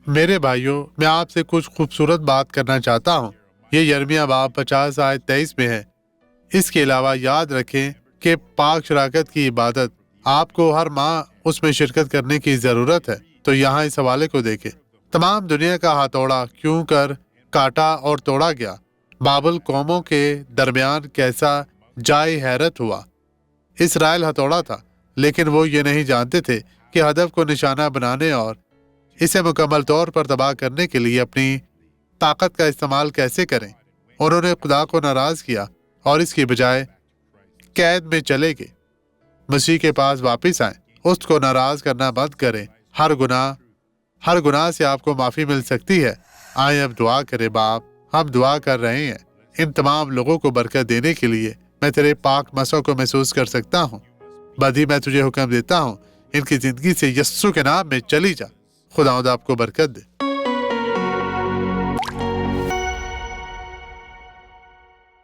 میرے بھائیوں، میں آپ سے کچھ خوبصورت بات کرنا چاہتا ہوں۔ یہ یرمیہ باب 50 آیت 23 میں ہے۔ اس کے علاوہ یاد رکھیں کہ پاک شراکت کی عبادت آپ کو ہر ماہ اس میں شرکت کرنے کی ضرورت ہے۔ تو یہاں اس حوالے کو دیکھیں، تمام دنیا کا ہتھوڑا کیوں کر کاٹا اور توڑا گیا۔ بابل قوموں کے درمیان کیسا جائے حیرت ہوا۔ اسرائیل ہتھوڑا تھا، لیکن وہ یہ نہیں جانتے تھے کہ ہدف کو نشانہ بنانے اور اسے مکمل طور پر تباہ کرنے کے لیے اپنی طاقت کا استعمال کیسے کریں۔ انہوں نے خدا کو ناراض کیا اور اس کی بجائے قید میں چلے گئے۔ مسیح کے پاس واپس آئیں، اس کو ناراض کرنا بند کریں۔ ہر گناہ سے آپ کو معافی مل سکتی ہے۔ آئیں اب دعا کریں۔ باپ، ہم دعا کر رہے ہیں، ان تمام لوگوں کو برکت دینے کے لیے میں تیرے پاک مسوں کو محسوس کر سکتا ہوں۔ بدی میں تجھے حکم دیتا ہوں، ان کی زندگی سے یسوع کے نام میں چلی جا۔ خداوند آپ کو برکت دے۔